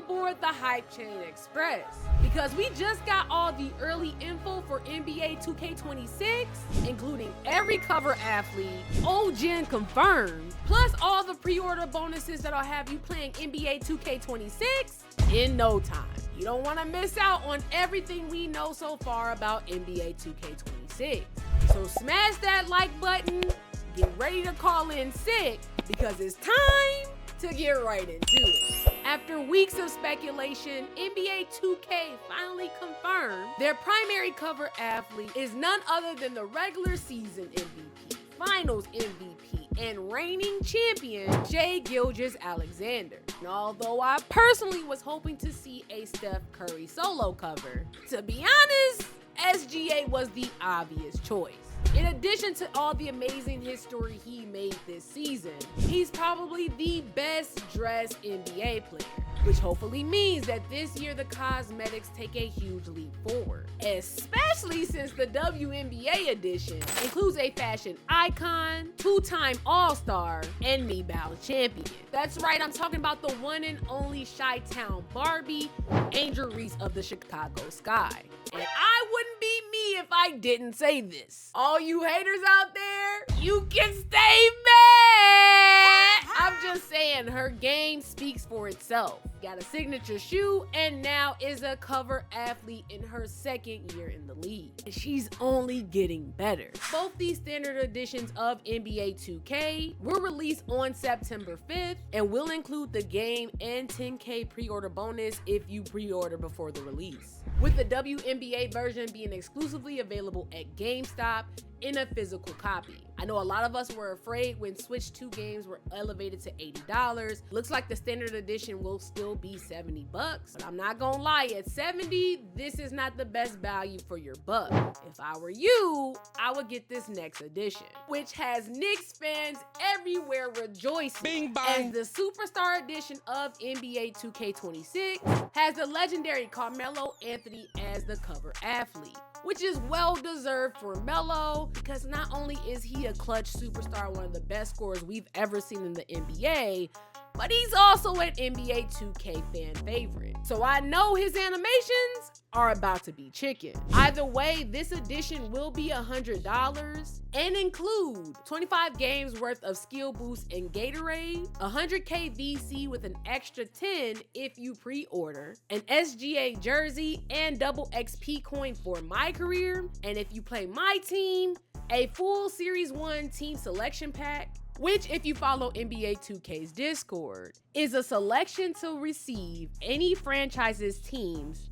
aboard the Hype Chain Express because we just got all the early info for NBA 2K26, including every cover athlete, OGen confirmed, plus all the pre-order bonuses that'll have you playing NBA 2K26 in no time. You don't want to miss out on everything we know so far about NBA 2K26. So smash that like button, get ready to call in sick, because it's time to get right into it. After weeks of speculation, NBA 2K finally confirmed their primary cover athlete is none other than the regular season MVP, finals MVP, and reigning champion, Shai Gilgeous-Alexander. And although I personally was hoping to see a Steph Curry solo cover, to be honest, SGA was the obvious choice. In addition to all the amazing history he made this season, he's probably the best dressed NBA player, which hopefully means that this year the cosmetics take a huge leap forward, especially since the WNBA edition includes a fashion icon, two-time All-Star, and Rebound champion. That's right, I'm talking about the one and only Chi-Town Barbie, Angel Reese of the Chicago Sky. And I wouldn't be me if I didn't say this. All you haters out there, you can stay mad. I'm just saying, her game speaks for itself. Got a signature shoe and now is a cover athlete in her second year in the league. And she's only getting better. Both these standard editions of NBA 2K were released on September 5th and will include the game and 10K pre-order bonus if you pre-order before the release, with the WNBA version being exclusively available at GameStop in a physical copy. I know a lot of us were afraid when Switch 2 games were elevated to $80. Looks like the standard edition will still be $70, but I'm not gonna lie, at $70, this is not the best value for your buck. If I were you, I would get this next edition, which has Knicks fans everywhere rejoicing. Bing bang. As the Superstar edition of NBA 2K26 has the legendary Carmelo Anthony as the cover athlete, which is well deserved for Melo, because not only is he a clutch superstar, one of the best scorers we've ever seen in the NBA, but he's also an NBA 2K fan favorite. So I know his animations are about to be chicken. Either way, this edition will be $100 and include 25 games worth of skill boost and Gatorade, 100K VC with an extra 10 if you pre-order, an SGA jersey and double XP coin for my career, and if you play my team, a full Series 1 team selection pack, which, if you follow NBA 2K's Discord, is a selection to receive any franchise's team's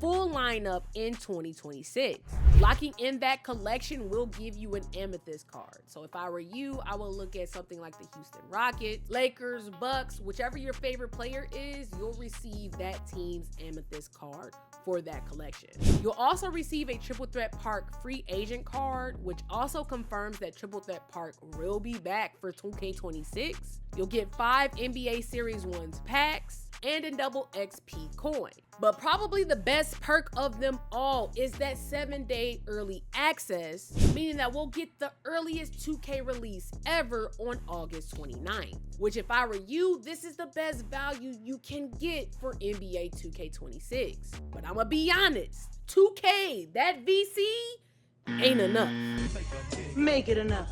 full lineup in 2026. Locking in that collection will give you an amethyst card. So if I were you, I would look at something like the Houston Rockets, Lakers, Bucks, whichever your favorite player is, you'll receive that team's amethyst card for that collection. You'll also receive a Triple Threat Park free agent card, which also confirms that Triple Threat Park will be back for 2K26. You'll get 5 NBA Series 1's packs and a double XP coin. But probably the best perk of them all is that 7-day early access, meaning that we'll get the earliest 2K release ever on August 29th, which, if I were you, this is the best value you can get for NBA 2K26. But I'ma be honest, 2K, that VC ain't enough. Make it enough.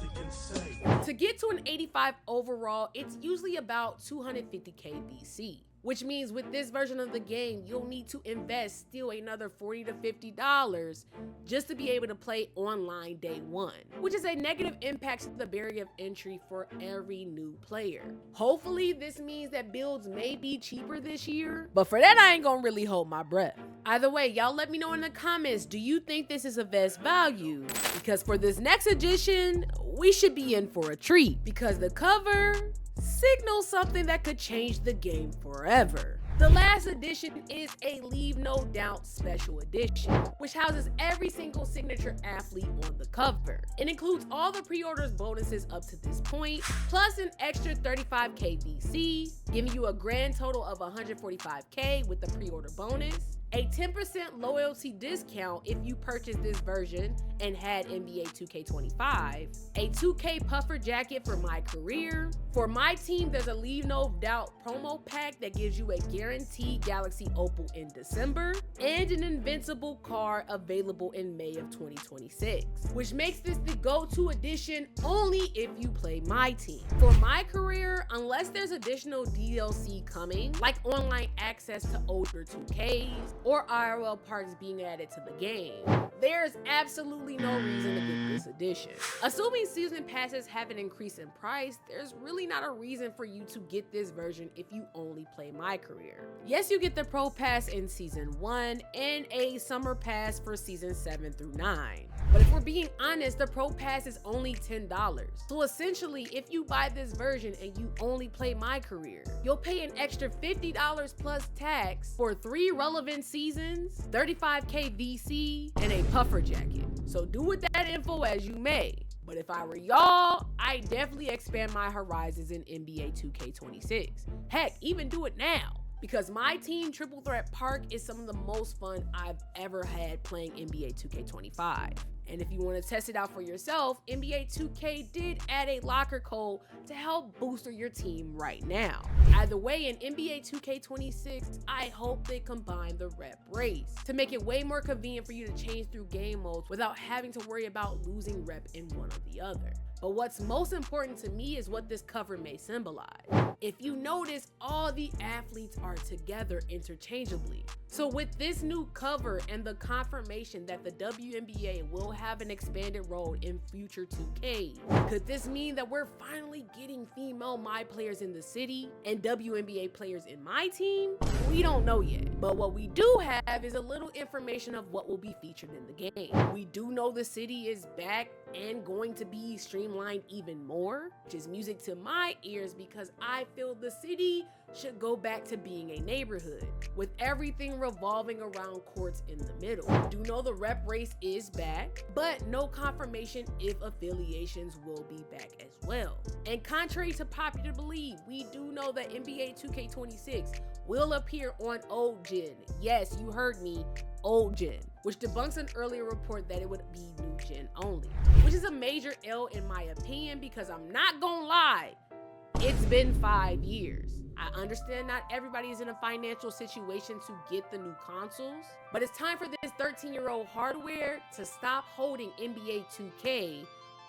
To get to an 85 overall, it's usually about 250K VC, which means with this version of the game, you'll need to invest still another $40 to $50 just to be able to play online day one, which is a negative impact to the barrier of entry for every new player. Hopefully, this means that builds may be cheaper this year, but for that, I ain't gonna really hold my breath. Either way, y'all let me know in the comments, do you think this is a best value? Because for this next edition, we should be in for a treat, because the cover signals something that could change the game forever. The last edition is a Leave No Doubt special edition, which houses every single signature athlete on the cover. It includes all the pre-orders bonuses up to this point, plus an extra 35K VC, giving you a grand total of $145K with the pre-order bonus, a 10% loyalty discount if you purchase this version and had NBA 2K25, a 2K puffer jacket for my career. For my team, there's a Leave No Doubt promo pack that gives you a guaranteed Galaxy Opal in December, and an Invincible card available in May of 2026, which makes this the go-to edition only if you play my team. For my career, unless there's additional DLC coming, like online access to older 2Ks, or IRL parks being added to the game, there's absolutely no reason to get this edition. Assuming season passes haven't increased in price, there's really not a reason for you to get this version if you only play my career. Yes, you get the Pro Pass in Season 1 and a Summer Pass for Season 7 through 9. But if we're being honest, the Pro Pass is only $10. So essentially, if you buy this version and you only play my career, you'll pay an extra $50 plus tax for 3 relevant seasons, 35K VC, and a puffer jacket. So do with that info as you may. But if I were y'all, I'd definitely expand my horizons in NBA 2K26. Heck, even do it now. Because my team, Triple Threat Park, is some of the most fun I've ever had playing NBA 2K25. And if you want to test it out for yourself, NBA 2K did add a locker code to help booster your team right now. Either way, in NBA 2K26, I hope they combine the rep race to make it way more convenient for you to change through game modes without having to worry about losing rep in one or the other. But what's most important to me is what this cover may symbolize. If you notice, all the athletes are together interchangeably. So with this new cover and the confirmation that the WNBA will have an expanded role in future 2K, could this mean that we're finally getting female my players in the city and WNBA players in my team? We don't know yet, but what we do have is a little information of what will be featured in the game. We do know the city is back and going to be streamlined even more, which is music to my ears because I feel the city should go back to being a neighborhood, with everything revolving around courts in the middle. We do know the rep race is back, but no confirmation if affiliations will be back as well. And contrary to popular belief, we do know that NBA 2K26 will appear on Old Gen. Yes, you heard me, Old Gen, which debunks an earlier report that it would be New Gen only, which is a major L in my opinion because I'm not gonna lie, it's been 5 years. I understand not everybody is in a financial situation to get the new consoles, but it's time for this 13-year-old hardware to stop holding NBA 2K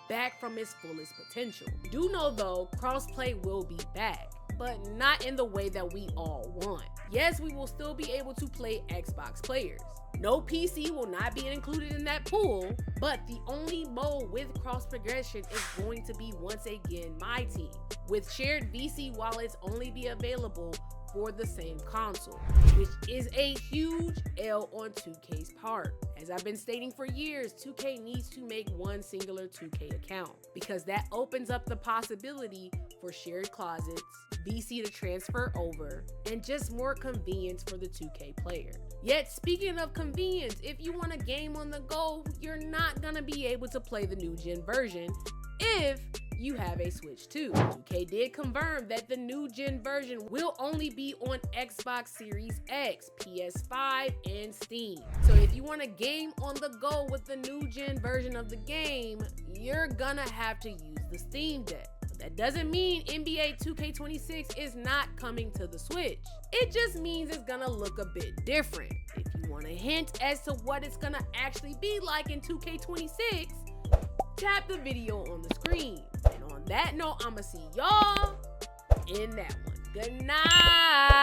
back from its fullest potential. Do know though, crossplay will be back, but not in the way that we all want. Yes, we will still be able to play Xbox players. No PC will not be included in that pool, but the only mode with cross progression is going to be once again my team, with shared VC wallets only be available for the same console, which is a huge L on 2K's part. As I've been stating for years, 2K needs to make one singular 2K account because that opens up the possibility for shared closets, VC to transfer over, and just more convenience for the 2K player. Yet speaking of convenience, if you want a game on the go, you're not gonna be able to play the new gen version if you have a Switch 2. 2K did confirm that the new gen version will only be on Xbox Series X, PS5, and Steam. So if you want a game on the go with the new gen version of the game, you're gonna have to use the Steam Deck. That doesn't mean NBA 2K26 is not coming to the Switch. It just means it's gonna look a bit different. If you want a hint as to what it's gonna actually be like in 2K26, tap the video on the screen. And on that note, I'ma see y'all in that one. Good night.